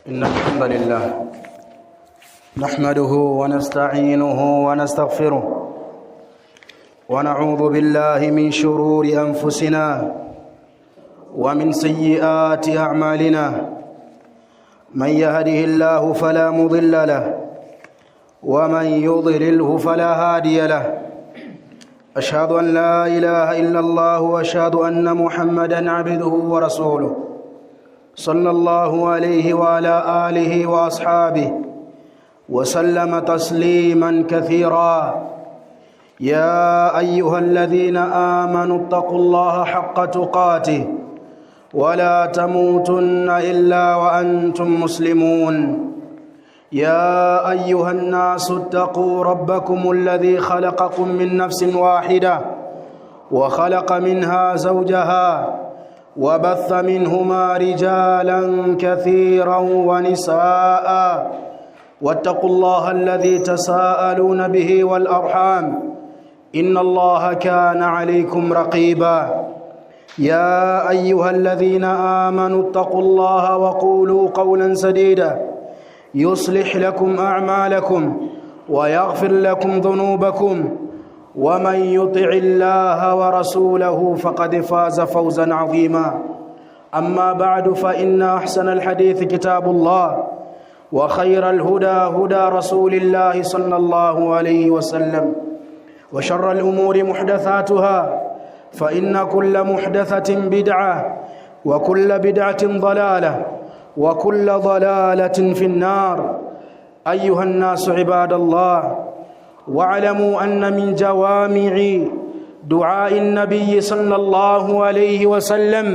إن الحمد لله نحمده ونستعينه ونستغفره ونعوذ بالله من شرور أنفسنا ومن سيئات أعمالنا. من يهده الله فلا مضل له ومن يضلله فلا هادي له. أشهد أن لا إله إلا الله وأشهد أن محمدًا عبده ورسوله صلى الله عليه وعلى آله وأصحابه وسلم تسليما كثيرا. يا أيها الذين آمنوا اتقوا الله حق تقاته ولا تموتن إلا وأنتم مسلمون. يا أيها الناس اتقوا ربكم الذي خلقكم من نفس واحدة وخلق منها زوجها وبث منهما رجالا كثيرا ونساء واتقوا الله الذي تساءلون به والأرحام إن الله كان عليكم رقيبا. يا أيها الذين آمنوا اتقوا الله وقولوا قولا سديدا يصلح لكم أعمالكم ويغفر لكم ذنوبكم ومن يطع الله ورسوله فقد فاز فوزا عظيما. أما بعد فإن أحسن الحديث كتاب الله وخير الهدى هدى رسول الله صلى الله عليه وسلم وشر الأمور محدثاتها فإن كل محدثة بدعة وكل بدعة ضلالة وكل ضلالة في النار. أيها الناس عباد الله، واعلموا أن من جوامع دعاء النبي صلى الله عليه وسلم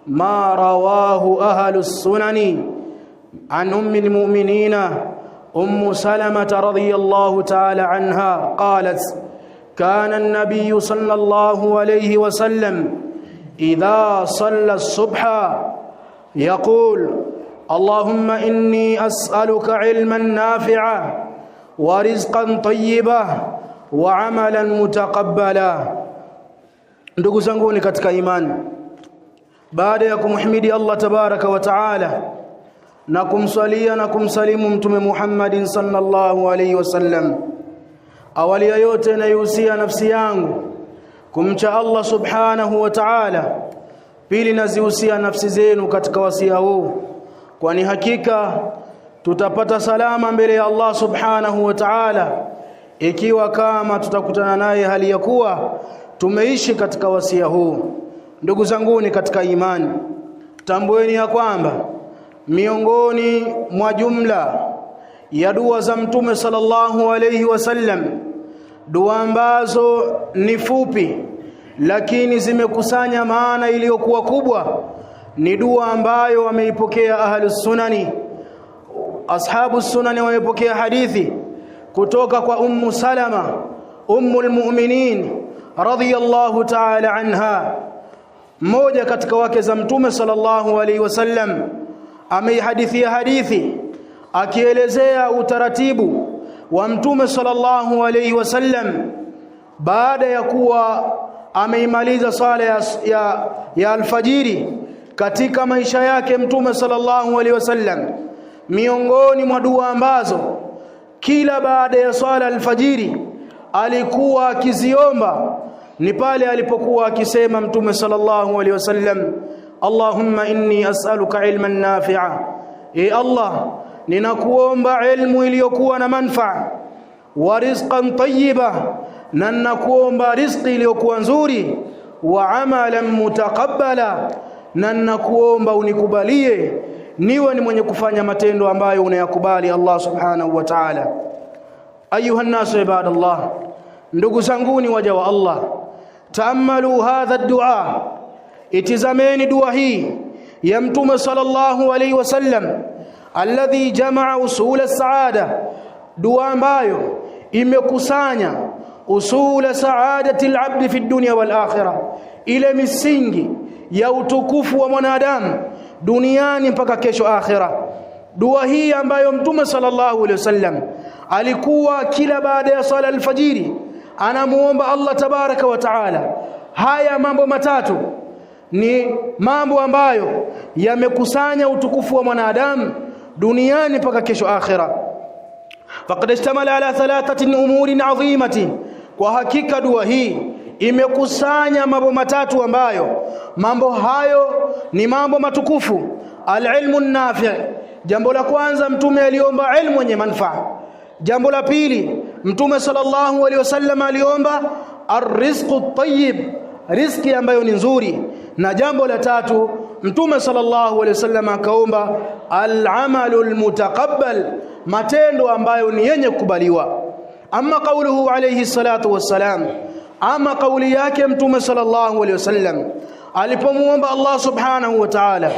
ما رواه أهل السنن عن أم المؤمنين أم سلمة رضي الله تعالى عنها قالت: كان النبي صلى الله عليه وسلم إذا صلى الصبح يقول: اللهم إني أسألك علما نافعا ورزقا طيبا وعملا متقبلا. Ndugu zanguni katika imani, baada ya kumhimidi Allah tabaraka wa taala na kumswalia na kumsalimu mtume Muhammadin sallallahu alaihi wasallam, awali ya yote naihusia nafsi yangu kumcha Allah subhanahu wa ta'ala. Pili, nazihusia nafsi zenu katika wasia huu, kwani hakika tutapata salama mbele ya Allah subhanahu wa ta'ala ikiwa kama tutakutana naye hali ya kuwa tumeishi katika wasia huu. Ndugu zanguni katika imani, tambueni ya kwamba miongoni mwa jumla ya dua za mtume sallallahu alayhi wasallam, dua ambazo ni fupi lakini zimekusanya maana iliyokuwa kubwa, ni dua ambayo wameipokea ahlus sunani. Ashabu sunani wamepokea hadithi kutoka kwa Ummu Salama ummul mu'minin radhiyallahu ta'ala anha, mmoja katika wake za mtume sallallahu alaihi wasallam. Ameihadithia hadithi akielezea utaratibu wa mtume sallallahu alaihi wasallam baada ya kuwa ameimaliza sala ya alfajiri katika maisha yake. Mtume sallallahu alaihi wasallam, miongoni mwa dua ambazo kila baada ya swala alfajiri alikuwa akiziomba ni pale alipokuwa akisema mtume sallallahu alaihi wasallam: Allahumma inni as'aluka ilman nafi'a, Allah, ninakuomba ilmu iliyokuwa na manfaa, wa rizqan tayyiba, na ninakuomba riziki iliyokuwa nzuri, wa amalan mutaqabbala, na ninakuomba unikubalie niwe ni mwenye kufanya matendo ambayo unayakubali Allah subhanahu wa ta'ala. Ayuha nasu ibadallah, ndugu zanguni waja wa Allah, taammalu hadha ad-du'a, itizameni dua hii ya mtume sallallahu alayhi wasallam, alladhi jamaa usul as-saada, dua ambayo imekusanya usul saadati al-abd fi ad-dunya wal akhirah, ile misingi ya utukufu wa mwanadamu duniani mpaka kesho akhira. Dua hii ambayo mtume sallallahu alaihi wasallam alikuwa kila baada ya sala alfajiri anamuomba Allah tabaraka wa taala. Haya mambo matatu ni mambo ambayo yamekusanya utukufu wa mwanadamu duniani mpaka kesho akhira. Faqad ishtamala ala thalathatin umurin azimatin, kwa hakika dua hii imekusanya mambo matatu ambayo mambo hayo ni mambo matukufu. Al-ilmu an-nafi', jambo la kwanza mtume aliomba ilmu yenye manufaa. Jambo la pili mtume sallallahu alaihi wasallam aliomba ar-rizqu at-tayyib, riziki ambayo ni nzuri. Na jambo la tatu mtume sallallahu alaihi wasallam akaomba al-amalu al-mutaqabbal, matendo ambayo ni yenye kukubaliwa. Amma qawluhu alayhi salatu wassalam, ama kauli yake mtume sallallahu alaihi wasallam alipomuomba Allah subhanahu wa ta'ala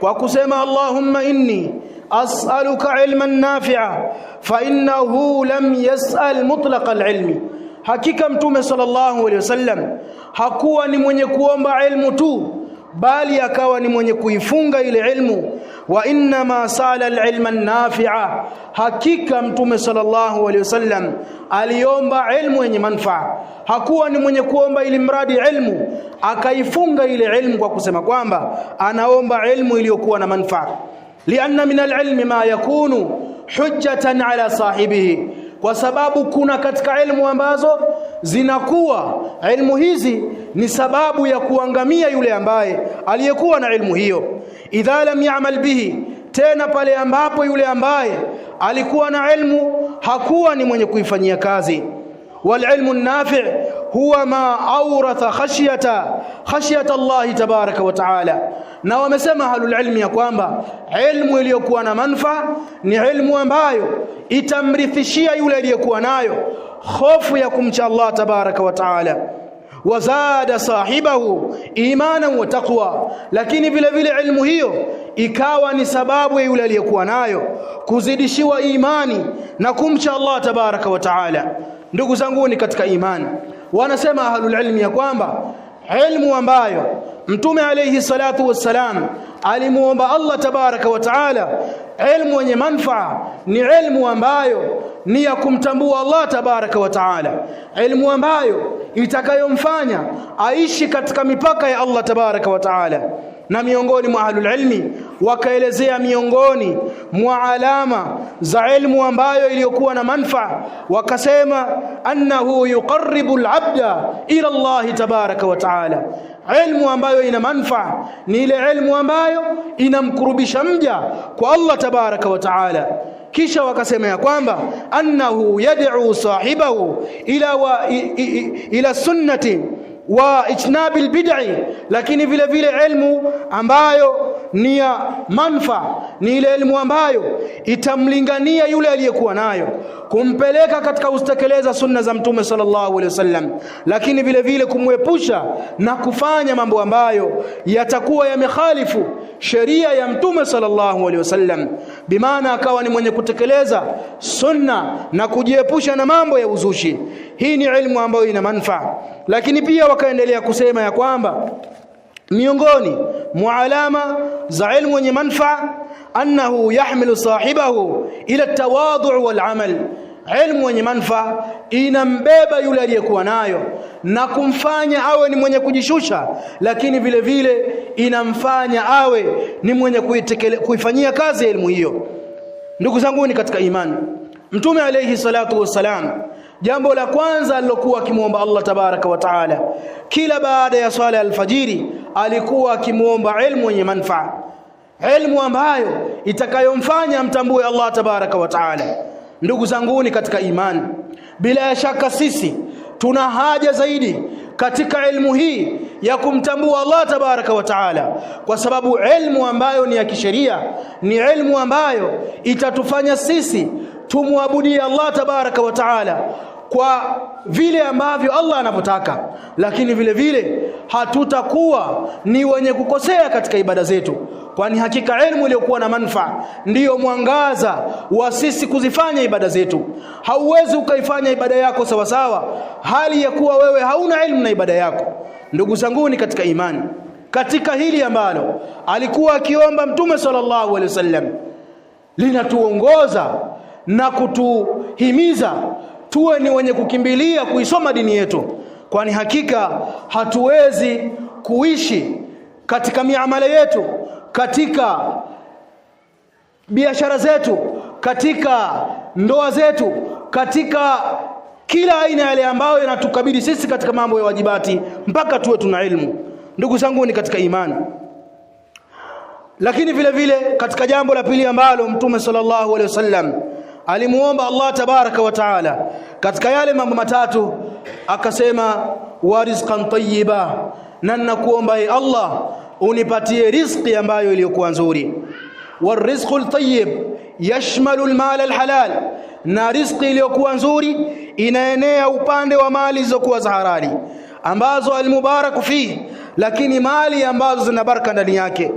kwa kusema Allahumma inni as'aluka ilman nafi'a fa innahu lam yas'al mutlaq al-ilmi, hakika mtume sallallahu alaihi wasallam hakuwa ni mwenye kuomba ilmu tu, bali akawa ni mwenye kuifunga ile ilmu. Wa inna ma sala al-ilma an-nafi'a, hakika mtume sallallahu alaihi wasallam aliomba ilmu yenye manufaa. Hakuwa ni mwenye kuomba ili mradi ilmu, akaifunga ile ilmu kwa kusema kwamba anaomba ilmu iliyokuwa na manufaa. Lianna min al-ilmi ma yakunu hujjatan ala sahibihi, kwa sababu kuna katika ilmu ambazo zinakuwa ilmu hizi ni sababu ya kuangamia yule ambaye aliyekuwa na ilmu hiyo. Idha lam ya'mal bihi, tena pale ambapo yule ambaye alikuwa na ilmu hakuwa ni mwenye kuifanyia kazi. Wal ilmu an-nafi' huwa ma awratha khashyata Allah tabaraka wa taala. Na wamesema ahlul ilmi ya kwamba ilmu iliyokuwa na manufaa ni ilmu ambayo itamrithishia yule aliyekuwa nayo hofu ya kumcha Allah tabaraka wa taala. Wazada sahibahu imanan wa taqwa, lakini vile vile ilmu hiyo ikawa ni sababu ya yule aliyekuwa nayo kuzidishiwa imani na kumcha Allah tabaraka wa taala. Ndugu zangu ni katika imani, wanasema ahlul ilmi ya kwamba ilmu ambayo mtume alayhi salatu wassalam alimuomba Allah tabaraka wa taala, ilmu yenye manufaa, ni ilmu ambayo ni ya kumtambua Allah tabaraka wa taala, ilmu ambayo itakayomfanya aishi katika mipaka ya Allah tabaraka wa taala. Na miongoni mwa ahlul ilmi wakaelezea miongoni mwa alama za ilmu ambayo iliyokuwa na manufaa, wakasema annahu yuqarribu al-abda ila Allah tabaraka wa taala. Ilmu ambayo ina manufaa ni ile ilmu ambayo inamkurubisha mja kwa Allah tabaraka wa taala. Kisha wakasema ya kwamba annahu yad'u sahibahu ila sunnati wa ijnabil bid'i, lakini vile vile ilmu ambayo ni ya manufaa ni ile ilmu ambayo itamlingania yule aliyekuwa nayo kumpeleka katika ustekeleza sunna za mtume sallallahu alaihi wasallam, lakini vile vile kumwepusha na kufanya mambo ambayo yatakuwa yamekhalifu sheria ya mtume sallallahu alaihi wasallam, bimaana akawa ni mwenye kutekeleza sunna na kujiepusha na mambo ya uzushi. Hii ni ilmu ambayo ina manufaa. Lakini pia wakaendelea kusema ya kwamba miongoni mwa alama za ilmu yenye manufaa annahu yahmilu sahibahu ila at-tawadhu' wal 'amal. Ilmu yenye manufaa inambeba yule aliyekuwa nayo na kumfanya awe ni mwenye kujishusha, lakini vile vile inamfanya awe ni mwenye kuifanyia kazi elimu hiyo. Ndugu zangu ni katika imani, mtume alayhi salatu wassalam jambo la kwanza alilokuwa akimuomba Allah tabaraka wa taala kila baada ya swala ya alfajiri alikuwa akimuomba ilmu yenye manufaa, ilmu ambayo itakayomfanya amtambue Allah tabaraka wa taala. Ndugu zangu ni katika imani, bila shaka sisi tuna haja zaidi katika ilmu hii ya kumtambua Allah tabaraka wa taala, kwa sababu ilmu ambayo ni ya kisheria ni ilmu ambayo itatufanya sisi tumwabudie Allah tabaraka wa taala kwa vile ambavyo Allah anavyotaka, lakini vile vile hatutakuwa ni wenye kukosea katika ibada zetu, kwani hakika ilmu iliyokuwa na manufaa ndiyo mwangaza wa sisi kuzifanya ibada zetu. Hauwezi ukaifanya ibada yako sawa sawa hali ya kuwa wewe hauna ilmu na ibada yako. Ndugu zangu ni katika imani, katika hili ambalo alikuwa akiomba mtume sallallahu alaihi wasallam linatuongoza na kutuhimiza tuwe ni wenye kukimbilia kuisoma dini yetu, kwani hakika hatuwezi kuishi katika miamala yetu, katika biashara zetu, katika ndoa zetu, katika kila aina yale ambayo yanatukabili sisi katika mambo ya wajibati, mpaka tuwe tuna ilmu. Ndugu zangu ni katika imani. Lakini vile vile katika jambo la pili ambalo Mtume sallallahu alaihi wasallam alimuomba Allah tabaraka wa taala katika yale mambo matatu, akasema wa rizqan tayyiba, na nakuomba Allah unipatie riziki ambayo iliyokuwa nzuri. Warizqul tayyib yashmalu almal alhalal, na riziki iliyokuwa nzuri inaenea upande wa mali zilizokuwa za halali ambazo almubaraku fi, lakini mali ambazo zina baraka ndani yake.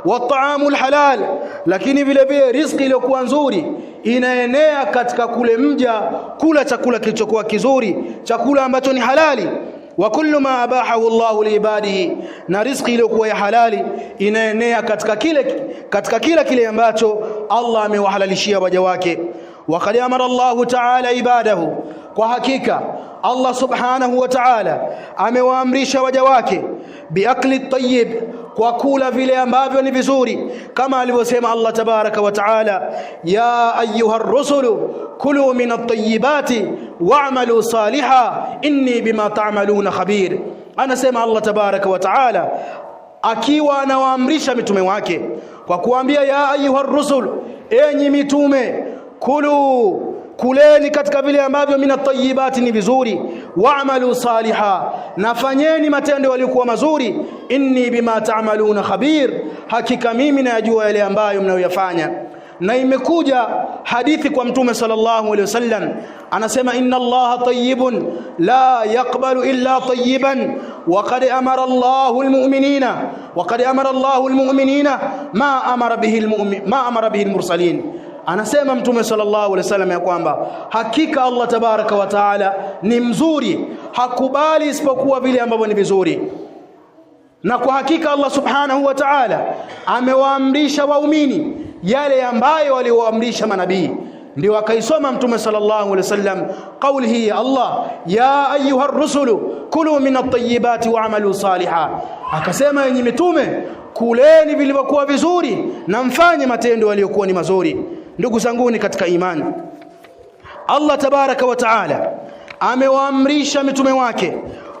Wat'amul halal, lakini vile vile riziki iliyokuwa nzuri inaenea katika kule mja kula chakula kilichokuwa kizuri, chakula ambacho ni halali. Wa kullu ma abahahu Allahu liibadihi, na riziki iliyokuwa ya halali inaenea katika kila kile ambacho Allah amewahalalishia waja wake. Wa qad amara Allahu ta'ala ibadahu, kwa hakika Allah subhanahu wa ta'ala amewaamrisha waja wake biakli tayyib, kwa kula vile ambavyo ni vizuri, kama alivyosema Allah tabaraka wa taala, ya ayyuha ar-rusulu kulu min at-tayyibati wa'malu salihan inni bima ta'maluna khabir. Anasema Allah tabaraka wa taala akiwa anawaamrisha mitume wake kwa kuambia, ya ayyuha ar-rusul, enyi mitume, kuleni katika vile ambavyo min at-tayyibati ni vizuri, wa'malu salihan, nafanyeni matendo yaliyokuwa mazuri, inni bima ta'maluna khabir, hakika mimi najua yale ambayo mnayoyafanya. Na imekuja hadithi kwa Mtume sallallahu alaihi wasallam, anasema inna Allaha tayyibun la yaqbalu illa tayyiban wa qad amara Allahu almu'minina ma amara bihi almursalin. Anasema Mtume sallallahu alaihi wasallam ya kwamba hakika Allah tabaraka wa taala ni mzuri, hakubali isipokuwa vile ambavyo ni vizuri. Na kwa hakika Allah subhanahu wa ta'ala amewaamrisha waumini yale ambayo aliwaamrisha manabii. Ndio akaisoma Mtume sallallahu alaihi wasallam kauli hii ya Allah, ya ayyuha ar-rusulu kulu min at-tayyibati wa'malu salihan, akasema enyi mitume, kuleni vilivyokuwa vizuri na mfanye matendo yaliyokuwa ni mazuri. Ndugu zanguni katika imani, Allah tabaraka wa taala amewaamrisha mitume wake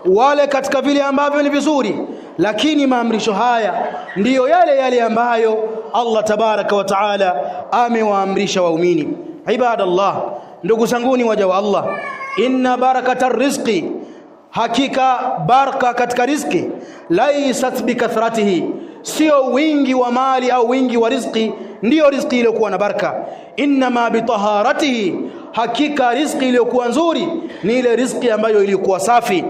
wale katika vile ambavyo ni vizuri, lakini maamrisho haya ndiyo yale ambayo Allah tabaraka wa taala amewaamrisha waumini. Ibadallah, ndugu zanguni waja wa Allah, inna barakatar rizqi, hakika baraka katika riziki, laysat bikathratihi, sio wingi wa mali au wingi wa riziki ndiyo riziki iliyokuwa na baraka, inma bitaharatihi, hakika riziki iliyokuwa nzuri ni ile riziki ambayo ilikuwa safi.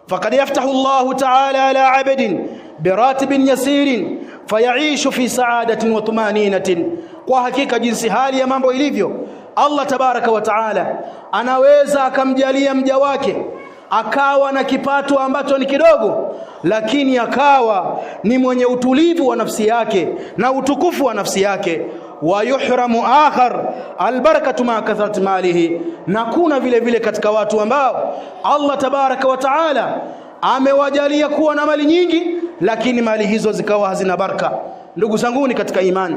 Faqad yaftahu Allahu ta'ala ala 'abdin biratibin yasirin fayaishu fi sa'adatin wa tumaninatin. Kwa hakika jinsi hali ya mambo ilivyo, Allah tabaraka wa ta'ala anaweza akamjalia mja wake akawa na kipato ambacho ni kidogo, lakini akawa ni mwenye utulivu wa nafsi yake na utukufu wa nafsi yake. Wa yuhramu akhar albarakatu ma kathrati malihi, na kuna vile vile katika watu ambao Allah tabaraka wa taala amewajalia kuwa na mali nyingi, lakini mali hizo zikawa hazina baraka. Ndugu zanguni katika imani,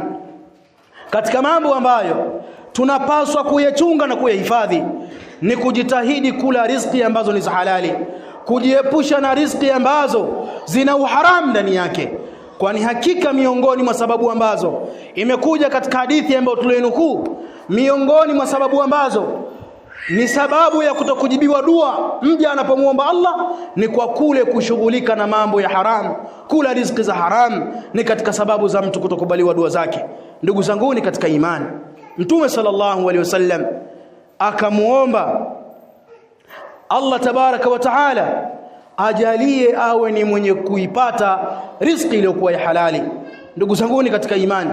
katika mambo ambayo tunapaswa kuyachunga na kuyahifadhi ni kujitahidi kula riziki ambazo ni za halali, kujiepusha na riziki ambazo zina uharamu ndani yake. Kwani hakika miongoni mwa sababu ambazo imekuja katika hadithi ambayo tulionukuu, miongoni mwa sababu ambazo ni sababu ya kutokujibiwa dua mja anapomuomba Allah ni kwa kule kushughulika na mambo ya haramu. Kula riziki za haramu ni katika sababu za mtu kutokubaliwa dua zake. Ndugu zanguni katika imani, Mtume sallallahu alaihi wasallam akamuomba Allah tabaraka wa taala ajalie awe ni mwenye kuipata riziki iliyokuwa ya halali. Ndugu zanguni katika imani,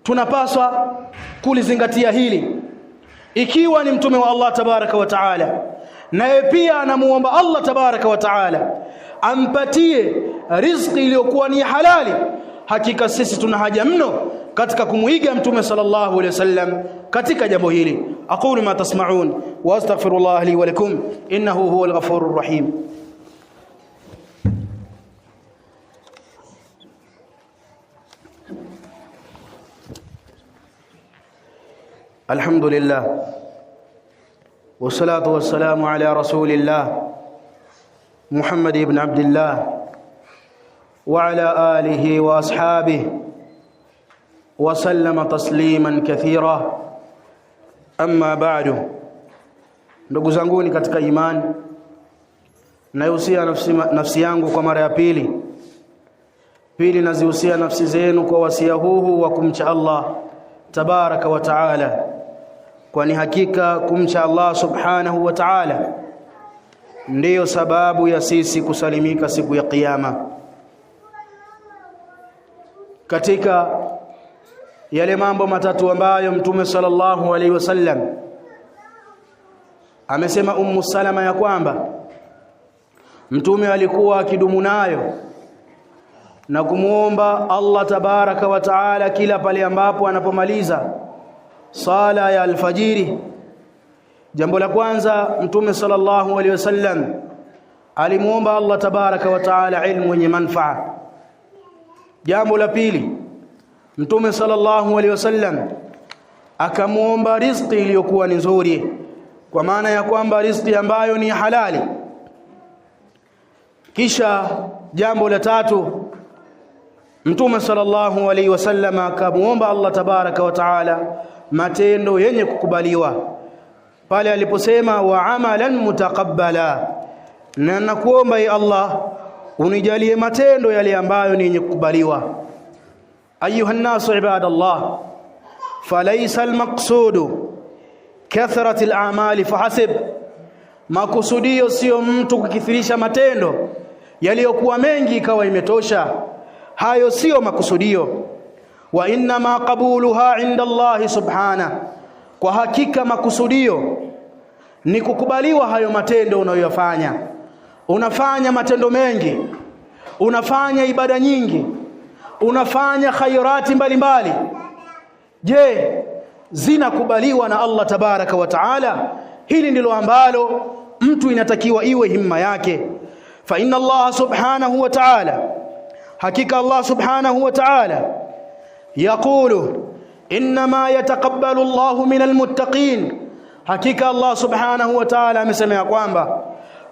tunapaswa kulizingatia hili. Ikiwa ni mtume wa Allah tabaraka wa taala, naye pia anamuomba Allah tabaraka wa taala ampatie riziki iliyokuwa ni halali, hakika sisi tuna haja mno katika kumuiga mtume sallallahu alaihi wasallam katika jambo hili. Aqulu ma tasma'un wa astaghfirullah li wa lakum innahu huwal ghafurur rahim. الحمد لله والصلاة والسلام على رسول الله محمد بن عبد الله وعلى آله وأصحابه وسلم تسليما كثيرا أما بعد. Ndugu zanguni katika imani, nahusia nafsi yangu kwa mara ya pili nazihusia nafsi zenu kwa wasia huu wa kumcha Allah tabaraka wa taala, kwani hakika kumcha Allah subhanahu wa taala ndiyo sababu ya sisi kusalimika siku ya kiyama. Katika yale mambo matatu ambayo Mtume sallallahu alaihi wasallam amesema Ummu Salama ya kwamba Mtume alikuwa akidumu nayo na kumuomba Allah tabaraka wa taala kila pale ambapo anapomaliza sala ya alfajiri. Jambo la kwanza, Mtume sallallahu alaihi wasallam alimuomba Allah tabaraka wa taala ilmu yenye manufaa. Jambo la pili, Mtume sallallahu alaihi wasallam akamuomba riziki iliyokuwa nzuri, kwa maana ya kwamba riziki ambayo ni halali. Kisha jambo la tatu, Mtume sallallahu alaihi wasallam akamuomba Allah tabaraka wa taala matendo yenye kukubaliwa, pale aliposema wa amalan mutaqabbala, na nakuomba ya Allah unijalie matendo yale ambayo ni yenye kukubaliwa. Ayuha nnasu ibadallah, falaysa almaqsudu kathrati al'amali fahasib, makusudio sio mtu kukithirisha matendo yaliyokuwa mengi ikawa imetosha. Hayo sio makusudio. Wa inma qabuluha inda Allah subhana, kwa hakika makusudio ni kukubaliwa hayo matendo unayoyafanya. Unafanya matendo mengi, unafanya ibada nyingi, unafanya khairati mbalimbali. Je, zinakubaliwa na Allah tabaraka wa taala? Hili ndilo ambalo mtu inatakiwa iwe himma yake. Fa inna Allah subhanahu wa ta'ala, hakika Allah subhanahu wa ta'ala yaqulu inma yataqabbalu Allah min almuttaqin, hakika Allah subhanahu wa ta'ala amesema ya kwamba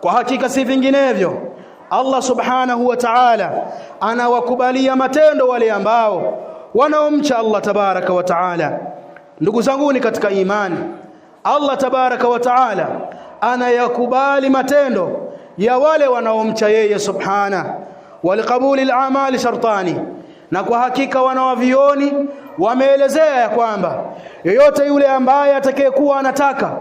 kwa hakika si vinginevyo Allah subhanahu wa ta'ala anawakubalia matendo wale ambao wanaomcha Allah tabaraka wa ta'ala. Ndugu zanguni katika imani, Allah tabaraka wa ta'ala anayakubali matendo ya wale wanaomcha yeye subhana. Walikabuli al-amali shartani, na kwa hakika wanawavioni wameelezea ya kwamba yeyote yule ambaye atakayekuwa anataka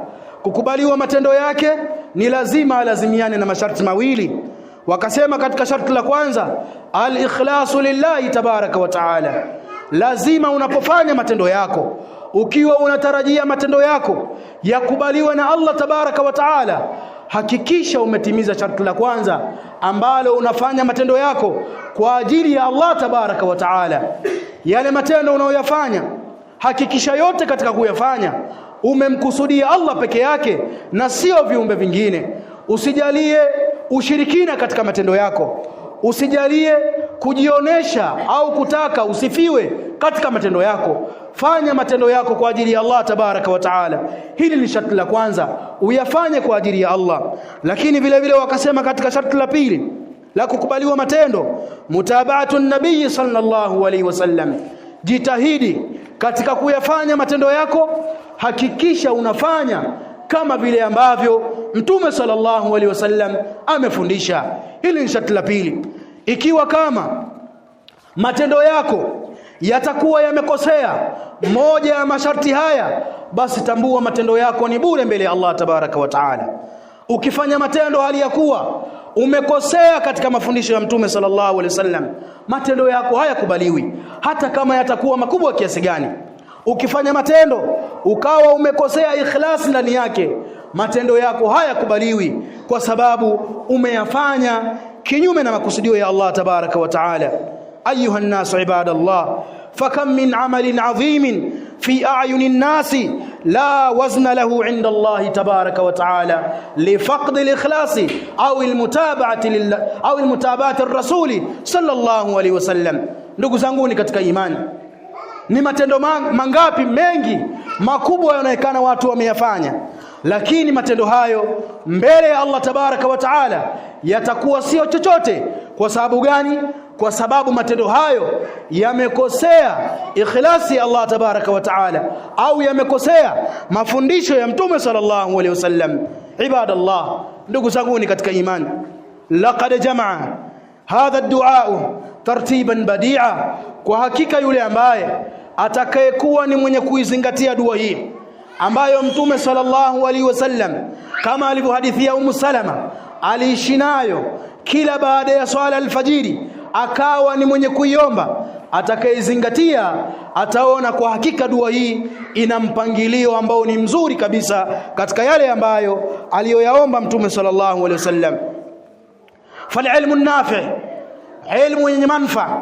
kukubaliwa matendo yake ni lazima alazimiane na masharti mawili. Wakasema katika sharti la kwanza, al-ikhlasu lillahi tabaraka wa ta'ala, lazima unapofanya matendo yako ukiwa unatarajia matendo yako yakubaliwe na Allah tabaraka wa taala, hakikisha umetimiza sharti la kwanza ambalo unafanya matendo yako kwa ajili ya Allah tabaraka wa taala. Yale matendo unayoyafanya hakikisha yote katika kuyafanya umemkusudia Allah peke yake na sio viumbe vingine. Usijalie ushirikina katika matendo yako, usijalie kujionesha au kutaka usifiwe katika matendo yako. Fanya matendo yako kwa ajili ya Allah tabaraka wa taala. Hili ni sharti la kwanza, uyafanye kwa ajili ya Allah. Lakini vile vile wakasema katika sharti la pili la kukubaliwa matendo, mutabaatu nabii sallallahu alaihi wasallam, jitahidi katika kuyafanya matendo yako, hakikisha unafanya kama vile ambavyo Mtume sallallahu alaihi wasallam amefundisha. Hili ni sharti la pili. Ikiwa kama matendo yako yatakuwa yamekosea moja ya masharti haya, basi tambua matendo yako ni bure mbele ya Allah tabaraka wa taala. Ukifanya matendo hali ya kuwa umekosea katika mafundisho ya Mtume sallallahu alaihi wasallam, matendo yako hayakubaliwi hata kama yatakuwa makubwa kiasi gani. Ukifanya matendo ukawa umekosea ikhlas ndani yake, matendo yako hayakubaliwi kwa sababu umeyafanya kinyume na makusudio ya Allah tabaraka wa taala. Ayuha nnasu ibadallah, fakam min amalin adhimin fi a'yuni nnasi la wazna lahu inda Allah tabaraka wa taala lifaqd al-ikhlasi au al-mutaba'ati ar-rasuli sallallahu alayhi wasallam. Ndugu zangu ni katika imani, ni matendo mangapi mengi makubwa yanaonekana watu wameyafanya, lakini matendo hayo mbele ya Allah tabaraka wa taala yatakuwa sio chochote. Kwa sababu gani? Kwa sababu matendo hayo yamekosea ikhlasi ya Allah tabaraka wa taala, au yamekosea mafundisho ya Mtume sallallahu alaihi wasallam. Ibadallah, ndugu zangu katika imani, laqad jamaa hadha ad-du'a tartiban badi'a, kwa hakika yule ambaye atakayekuwa ni mwenye kuizingatia dua hii ambayo Mtume sallallahu alaihi wasallam kama alivyohadithia Salama aliishi nayo kila baada ya swala alfajiri, akawa ni mwenye kuiomba, atakayezingatia ataona kwa hakika dua hii ina mpangilio ambao ni mzuri kabisa katika yale ambayo aliyoyaomba Mtume sallallahu alaihi wasallam. Falilmu nafi', ilmu yenye manufaa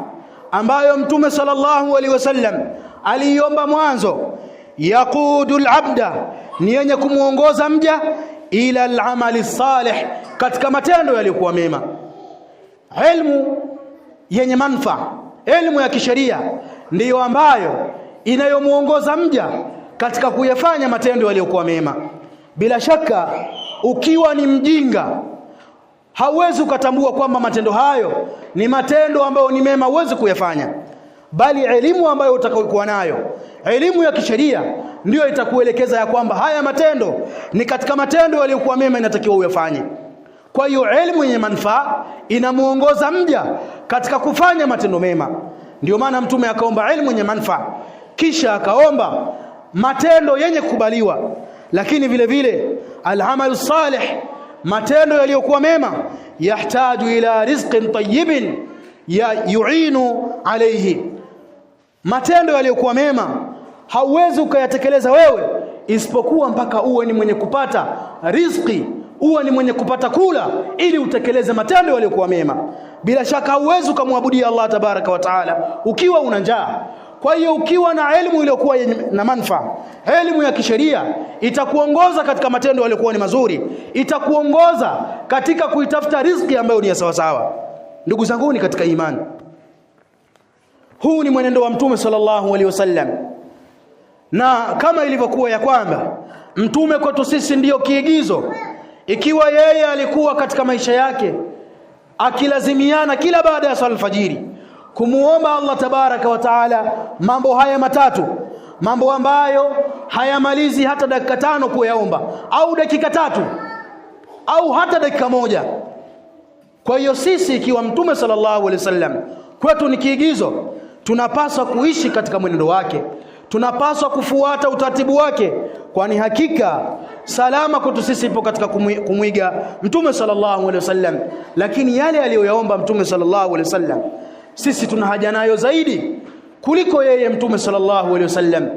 ambayo Mtume sallallahu alaihi wasallam aliomba mwanzo, yaqudul abda, ni yenye kumuongoza mja ila al-amali salih, katika matendo yaliyokuwa mema. Ilmu yenye manufaa, elimu ya kisheria, ndiyo ambayo inayomuongoza mja katika kuyafanya matendo yaliyokuwa mema. Bila shaka ukiwa ni mjinga hauwezi ukatambua kwamba matendo hayo ni matendo ambayo ni mema, huwezi kuyafanya. Bali elimu ambayo utakayokuwa nayo, elimu ya kisheria, ndiyo itakuelekeza ya kwamba haya matendo ni katika matendo yaliyokuwa mema, inatakiwa uyafanye. Kwa hiyo elimu yenye manufaa inamuongoza mja katika kufanya matendo mema. Ndio maana Mtume akaomba elimu yenye manufaa, kisha akaomba matendo yenye kukubaliwa. Lakini vile vile al-amalu salih, matendo yaliyokuwa mema, yahtaju ila rizqin tayyibin yu'inu alayhi. Matendo yaliyokuwa mema hauwezi ukayatekeleza wewe isipokuwa mpaka uwe ni mwenye kupata riziki, uwe ni mwenye kupata kula ili utekeleze matendo yaliyokuwa mema. Bila shaka hauwezi kumwabudia Allah tabaraka wa taala ukiwa una njaa. Kwa hiyo ukiwa na elimu iliyokuwa na manufaa, elimu ya kisheria, itakuongoza katika matendo yaliyokuwa ni mazuri, itakuongoza katika kuitafuta riziki ambayo ni ya sawa sawa. Ndugu zangu katika imani, huu ni mwenendo wa Mtume sallallahu alaihi wasallam, na kama ilivyokuwa ya kwamba Mtume kwetu sisi ndiyo kiigizo, ikiwa yeye alikuwa katika maisha yake akilazimiana kila baada ya swala alfajiri kumuomba Allah tabaraka wa taala mambo haya matatu, mambo ambayo hayamalizi hata dakika 5 kuyaomba, au dakika 3, au hata dakika 1. Kwa hiyo sisi ikiwa Mtume sallallahu alaihi wasallam kwetu ni kiigizo, tunapaswa kuishi katika mwenendo wake, tunapaswa kufuata utaratibu wake, kwani hakika salama kwetu sisi ipo katika kumwiga Mtume sallallahu alaihi wasallam. Lakini yale aliyoyaomba Mtume sallallahu alaihi wasallam sisi tuna haja nayo zaidi kuliko yeye Mtume sallallahu alaihi wasallam.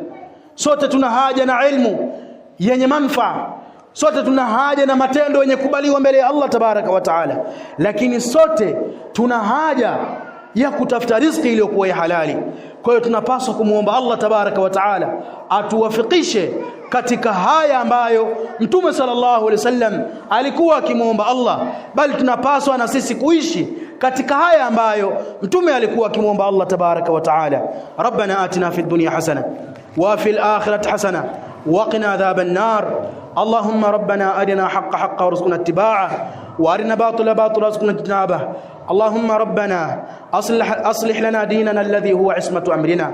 Sote tuna haja na ilmu yenye manufaa, sote tuna haja na matendo yenye kubaliwa mbele ya Allah tabaraka wa taala, lakini sote tuna haja ya kutafuta riziki iliyokuwa ya halali. Kwa hiyo tunapaswa kumuomba Allah tabaraka wa taala atuwafikishe katika haya ambayo Mtume sallallahu alaihi wasallam alikuwa akimuomba Allah, bali tunapaswa na sisi kuishi katika haya ambayo Mtume alikuwa akimuomba Allah tabaraka wa taala. Rabbana atina fid dunya hasana wa fil akhirati hasana wa qina adhaban nar. Allahumma rabbana arina haqqa haqqan warzuqna ittiba'ah wa arina batila batila warzuqna ijtinabah. اللهم ربنا أصلح لنا ديننا الذي هو عصمة أمرنا،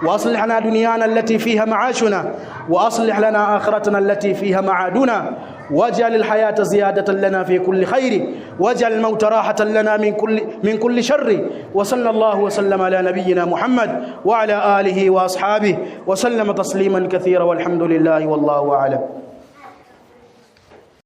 وأصلح لنا دنيانا التي فيها معاشنا، وأصلح لنا آخرتنا التي فيها معادنا، واجعل الحياة زيادة لنا في كل خير، واجعل الموت راحة لنا من كل شر. وصلى الله وسلم على نبينا محمد وعلى آله وأصحابه وسلم تسليما كثيرا، والحمد لله والله أعلم.